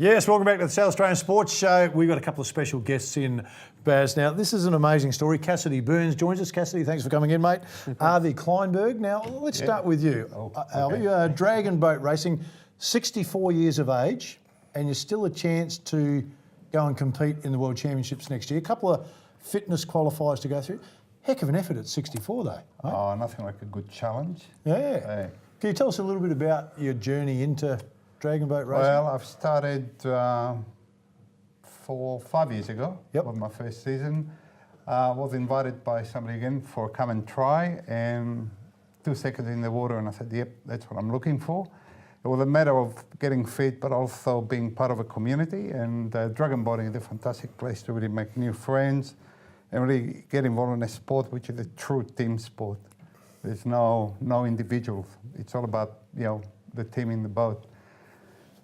Yes, welcome back to the South Australian Sports Show. We've got a couple of special guests in, Baz. Now, this is an amazing story. Cassidy Burns joins us. Cassidy, thanks for coming in, mate. RV Kleinburg. Now, let's start with you. Alvy, dragon boat racing, 64 years of age, and you're still a chance to go and compete in the World Championships next year. A couple of fitness qualifiers to go through. Heck of an effort at 64, though. Mate. Oh, nothing like a good challenge. Yeah. Can you tell us a little bit about your journey into dragon boat racing? Well, I've started 5 years ago. Yep. Was my first season. Was invited by somebody again for come and try, and 2 seconds in the water, and I said, yep, that's what I'm looking for. It was a matter of getting fit, but also being part of a community, and dragon boating is a fantastic place to really make new friends and really get involved in a sport which is a true team sport. There's no individuals. It's all about, the team in the boat.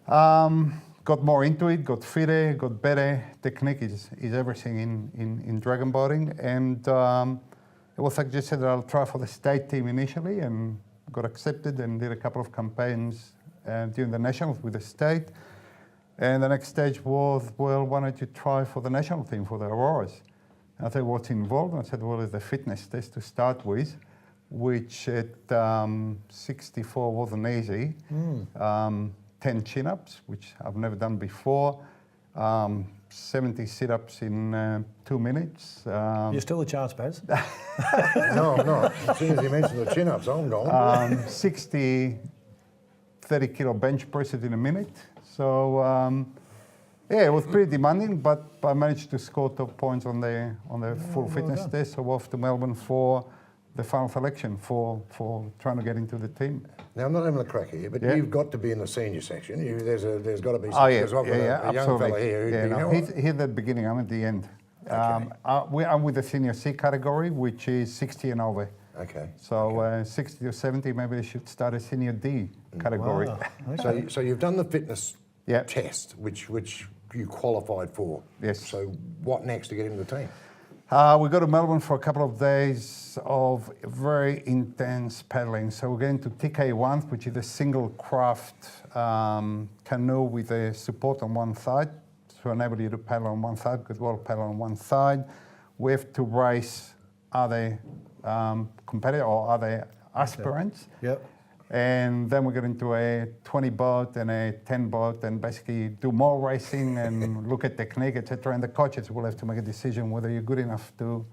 Got more into it, got fitter, got better. Technique is everything in dragon boating. And it was suggested that I'll try for the state team initially, and got accepted and did a couple of campaigns during the nationals with the state. And the next stage was, well, why don't you try for the national team, for the Auroras? And I said, what's involved? And I said, well, it's the fitness test to start with, which at 64 wasn't easy. 10 chin-ups, which I've never done before, 70 sit-ups in 2 minutes. You're still a chance, Baz. No, I'm not. As soon as you mention the chin-ups, I'm gone. 60 30-kilo bench presses in a minute. So, it was pretty demanding, but I managed to score top points on the full fitness test. So off to Melbourne for the final selection for trying to get into the team. Now, I'm not having a crack here, but you've got to be in the senior section. There's got to be. Oh yeah, I've got a young fella here. He's at the beginning. I'm at the end. Okay. I'm with the senior C category, which is 60 and over. Okay. So 60 to 70, maybe they should start a senior D category. Wow. Okay. So you've done the fitness Yeah. test, which you qualified for. Yes. So what next to get into the team? We go to Melbourne for a couple of days of very intense paddling. So we're going to TK1, which is a single craft canoe with a support on one side to enable you to paddle on one side, because we'll paddle on one side. We have to race other competitors or other aspirants. Yep. And then we get into a 20 boat and a 10 boat and basically do more racing and look at technique, etc. And the coaches will have to make a decision whether you're good enough to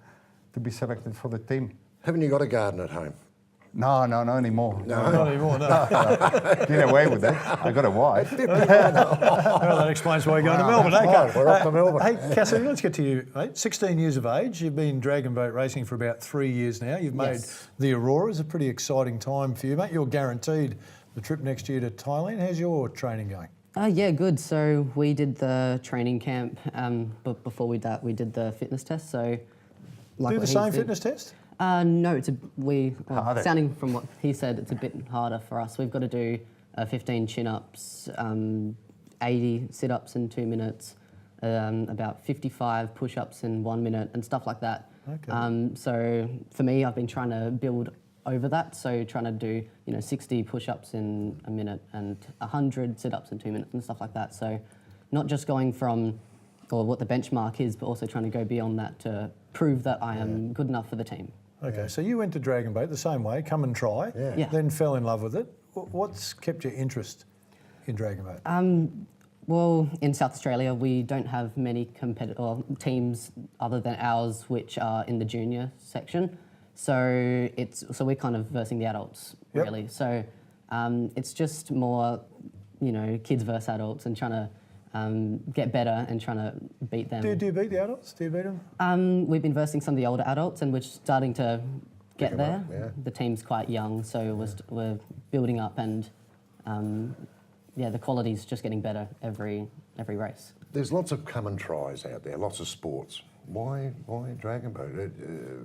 be selected for the team. Haven't you got a garden at home? No, not anymore. Not anymore, no. Get away with it. I got a wife. Well, that explains why you're going to Melbourne. Okay. Right, we're off to Melbourne. Hey, Cassidy, let's get to you, mate. 16 years of age. You've been dragon boat racing for about 3 years now. You've made the Auroras. A pretty exciting time for you, mate. You're guaranteed the trip next year to Thailand. How's your training going? Yeah, good. So we did the training camp, but before we did that, we did the fitness test. So, Do the same fitness test? No, sounding from what he said, it's a bit harder for us. We've got to do 15 chin-ups, 80 sit-ups in 2 minutes, about 55 push-ups in 1 minute, and stuff like that. Okay. So for me, I've been trying to build over that. So trying to do 60 push-ups in a minute and 100 sit-ups in 2 minutes and stuff like that. So not just going from what the benchmark is, but also trying to go beyond that to prove that I am good enough for the team. Okay, so you went to dragon boat the same way, come and try, then fell in love with it. What's kept your interest in dragon boat? Well, in South Australia, we don't have many teams other than ours, which are in the junior section. So we're kind of versing the adults, really. So it's just more, kids versus adults and trying to get better and trying to beat them. Do you beat the adults? Do you beat them? We've been versing some of the older adults, and we're starting to get there. Up, yeah. The team's quite young, so we're building up, and the quality's just getting better every race. There's lots of come and tries out there, lots of sports. Why dragon boat?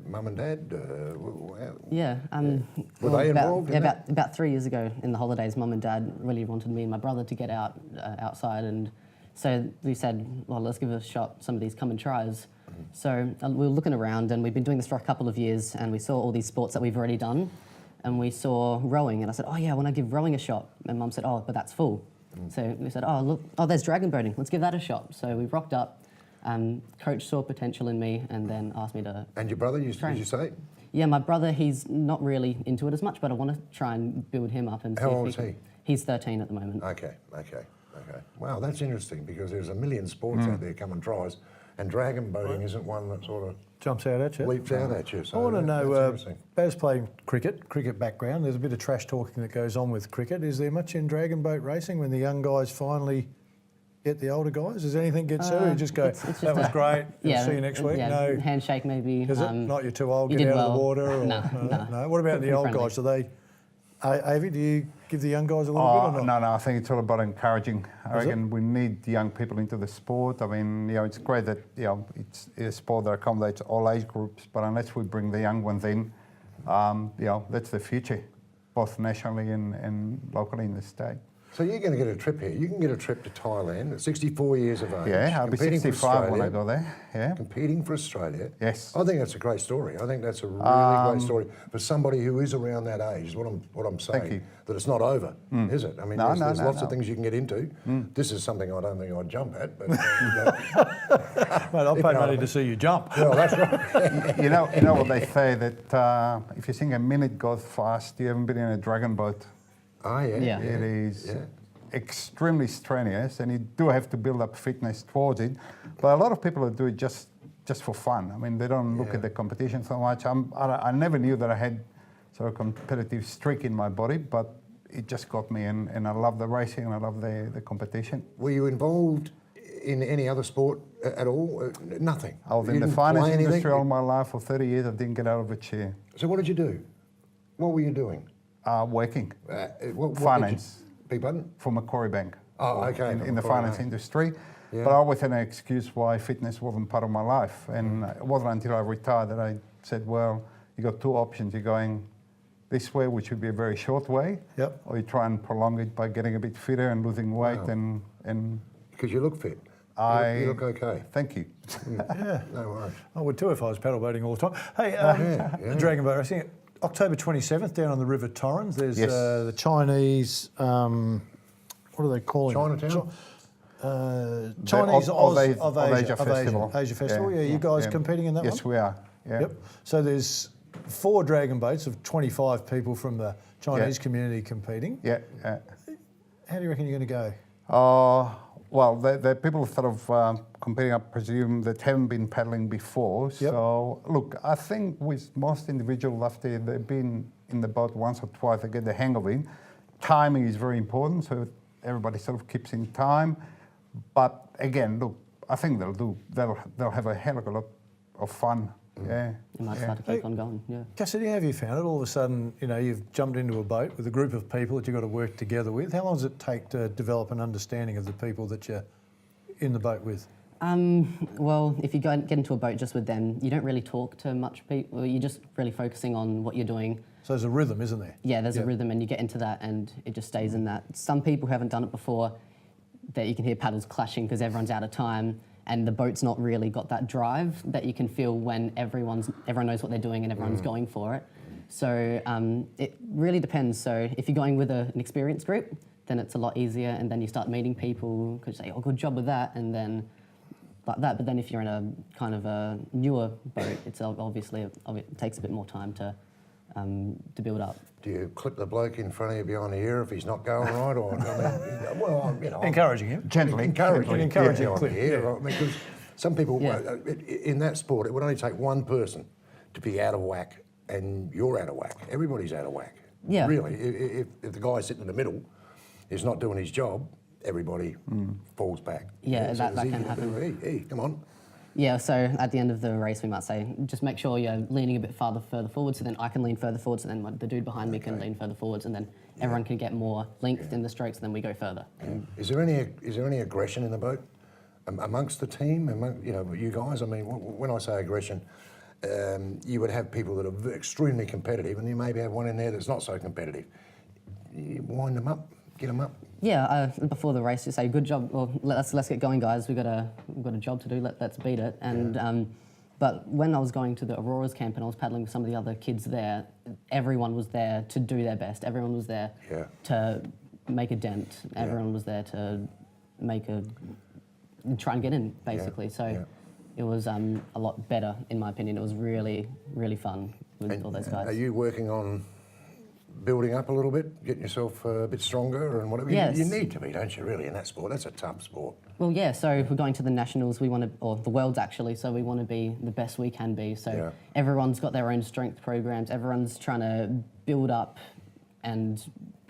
Mum and Dad? Were they involved? About 3 years ago in the holidays, Mum and Dad really wanted me and my brother to get outside, and so we said, well, let's give it a shot, some of these come and tries. So we were looking around, and we've been doing this for a couple of years, and we saw all these sports that we've already done, and we saw rowing, and I said, oh yeah, I want to give rowing a shot. And Mum said, oh, but that's full. So we said, oh, look, there's dragon boating. Let's give that a shot. So we rocked up. Coach saw potential in me and then asked me to. And your brother, did train. you say? Yeah, my brother, he's not really into it as much, but I want to try and build him up and see How if old he is can. he? He's 13 at the moment. Okay. Wow, that's interesting because there's a million sports out there come and tries, and dragon boating isn't one that sort of Jumps out at you. leaps out at you. So I want to that's know, interesting. Baz playing cricket background, there's a bit of trash talking that goes on with cricket. Is there much in dragon boat racing when the young guys finally get the older guys? Does anything get so you just go, it's just that was great, Yeah, see you next week? Yeah, No. handshake maybe. Is it? Not you're too old, you get did out of the well. water? Or, No. What about the Pretty old friendly. guys? Do they, Avi, do you give the young guys a little bit or not? No, I think it's all about encouraging. I reckon we need young people into the sport. I mean, it's great that, it's a sport that accommodates all age groups, but unless we bring the young ones in, that's the future, both nationally and locally in the state. So you're going to get a trip here. You can get a trip to Thailand at 64 years of age. Yeah, I'll be competing for 65 when I Australia, go there. Yeah. Competing for Australia. Yes. I think that's a great story. I think that's a really great story for somebody who is around that age. Is what I'm saying. Thank you. That it's not over, is it? I mean, No, there's no, lots of no. things you can get into. This is something I don't think I'd jump at, but Mate, I'll pay money to see you jump. well, that's right. you know what they say, that if you think a minute goes fast, you haven't been in a dragon boat. Oh yeah. Yeah. It is Yeah. extremely strenuous, and you do have to build up fitness towards it. But a lot of people do it just for fun. I mean, they don't look at the competition so much. I never knew that I had sort of competitive streak in my body, but it just got me, and I love the racing and I love the competition. Were you involved in any other sport at all? Nothing. I was You in the didn't finance play anything? industry all my life. For 30 years, I didn't get out of a chair. So what did you do? What were you doing? Working What Finance. Did you, beg pardon? for Macquarie Bank. Oh, okay. In the Macquarie finance Bank. industry. Yeah. But I always had an excuse why fitness wasn't part of my life. And it wasn't until I retired that I said, well, you got two options. You're going this way, which would be a very short way, Yep. or you try and prolong it by getting a bit fitter and losing weight. Wow. And Because you look fit. You look okay. Thank you. Yeah, No worries. I would too if I was paddle boating all the time. Hey, yeah. dragon boat racing, October 27th down on the River Torrens. There's Yes. the Chinese, what are they calling Chinatown? it? Chinese Of Asia Festival. Asia Festival. Yeah, you guys competing in that Yes, one? we are. Yeah. Yep. So there's 4 dragon boats of 25 people from the Chinese community competing. Yeah. How do you reckon you're going to go? Well, the people sort of competing, I presume, that haven't been paddling before. So, look, I think with most individuals, after they've been in the boat once or twice, they get the hang of it. Timing is very important, so everybody sort of keeps in time. But again, look, I think they'll have a hell of a lot of fun. Yeah. You might start to keep on going, yeah. Cassidy, how have you found it? All of a sudden, you've jumped into a boat with a group of people that you've got to work together with. How long does it take to develop an understanding of the people that you're in the boat with? Well, if you get into a boat just with them, you don't really talk to much people. You're just really focusing on what you're doing. So there's a rhythm, isn't there? Yeah, there's a rhythm, and you get into that, and it just stays in that. Some people who haven't done it before, that you can hear paddles clashing because everyone's out of time, and the boat's not really got that drive that you can feel when everyone knows what they're doing and everyone's going for it. So it really depends. So if you're going with an experienced group, then it's a lot easier, and then you start meeting people because you say, "Oh, good job with that," and then like that. But then if you're in a kind of a newer boat, it's obviously it takes a bit more time to build up. Do you clip the bloke in front of you behind the ear if he's not going right, or Encouraging him. Gently. encouraging Encouraging him clip, here, because some people Yeah. in that sport it would only take one person to be out of whack, and you're out of whack. Everybody's out of whack. Yeah. Really, if the guy sitting in the middle is not doing his job, everybody falls back. Yeah, so that it's can easy to happen. do. Hey, come on. Yeah, so at the end of the race, we might say, just make sure you're leaning a bit further forward, so then I can lean further forward, so then the dude behind me can lean further forwards, and then everyone can get more length in the strokes, and then we go further. Is there any aggression in the boat amongst the team? You guys. I mean, when I say aggression, you would have people that are extremely competitive, and you maybe have one in there that's not so competitive. You wind them up, get them up. Yeah, before the race, you say, good job, well, let's get going, guys, we've got a job to do, let's beat it. And but when I was going to the Aurora's camp and I was paddling with some of the other kids there, everyone was there to do their best. Everyone was there to make a dent. Everyone was there to try and get in, basically. So it was a lot better, in my opinion. It was really, really fun with all those guys. Are you working on building up a little bit, getting yourself a bit stronger and whatever? Yes. You need to be, don't you, really, in that sport? That's a tough sport. Well, yeah, so we're going to the Nationals, we want to, or the Worlds actually, so we want to be the best we can be. So everyone's got their own strength programs, everyone's trying to build up and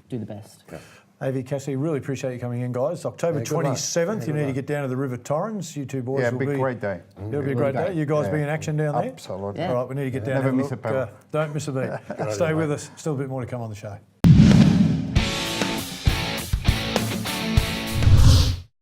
do the best. Yeah. AV Cassidy, really appreciate you coming in, guys. October 27th, you need to get down to the River Torrens. You two boys will be... great day. It'll be a great day. You guys be in action down there? Absolutely. Yeah. All right, we need to get down Never and miss look. a pedal. Don't miss a beat. Stay with us. Still a bit more to come on the show.